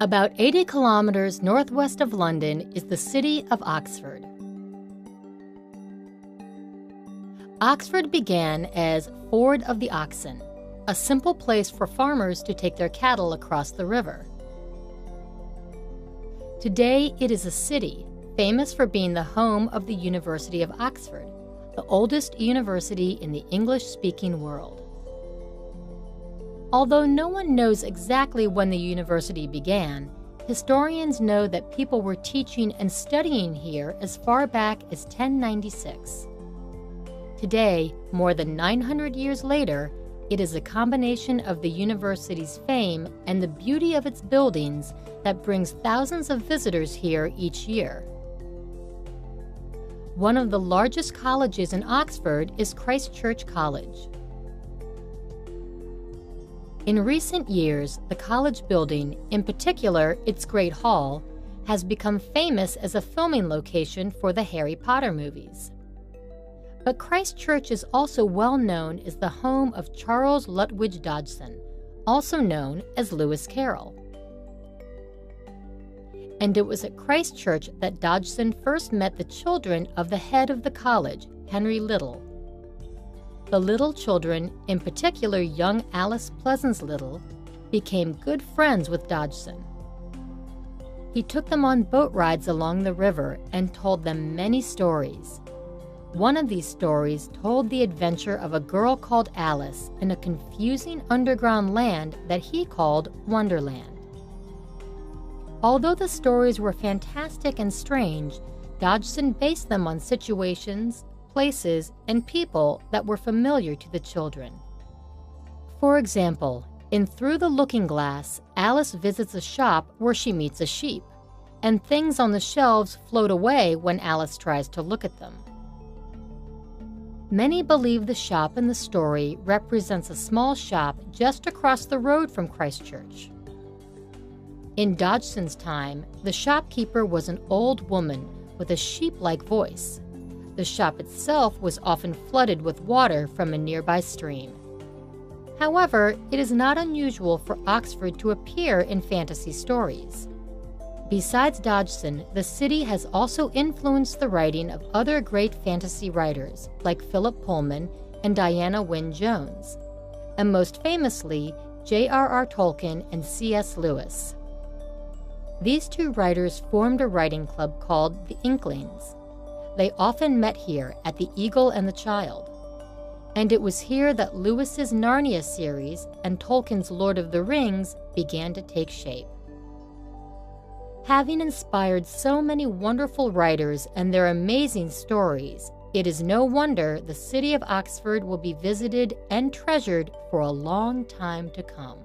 About 80 kilometers northwest of London is the city of Oxford. Oxford began as Ford of the Oxen, a simple place for farmers to take their cattle across the river. Today, it is a city famous for being the home of the University of Oxford, the oldest university in the English-speaking world. Although no one knows exactly when the university began, historians know that people were teaching and studying here as far back as 1096. Today, more than 900 years later, it is a combination of the university's fame and the beauty of its buildings that brings thousands of visitors here each year. One of the largest colleges in Oxford is Christ Church College. In recent years, the college building, in particular its Great Hall, has become famous as a filming location for the Harry Potter movies. But Christ Church is also well known as the home of Charles Lutwidge Dodgson, also known as Lewis Carroll. And it was at Christ Church that Dodgson first met the children of the head of the college, Henry Little. The Little children, in particular young Alice Pleasance Little, became good friends with Dodgson. He took them on boat rides along the river and told them many stories. One of these stories told the adventure of a girl called Alice in a confusing underground land that he called Wonderland. Although the stories were fantastic and strange, Dodgson based them on situations, places, and people that were familiar to the children. For example, in Through the Looking Glass, Alice visits a shop where she meets a sheep, and things on the shelves float away when Alice tries to look at them. Many believe the shop in the story represents a small shop just across the road from Christ Church. In Dodgson's time, the shopkeeper was an old woman with a sheep-like voice. The shop itself was often flooded with water from a nearby stream. However, it is not unusual for Oxford to appear in fantasy stories. Besides Dodgson, the city has also influenced the writing of other great fantasy writers like Philip Pullman and Diana Wynne Jones, and most famously, J.R.R. Tolkien and C.S. Lewis. These two writers formed a writing club called the Inklings. They often met here at the Eagle and the Child. And it was here that Lewis's Narnia series and Tolkien's Lord of the Rings began to take shape. Having inspired so many wonderful writers and their amazing stories, it is no wonder the city of Oxford will be visited and treasured for a long time to come.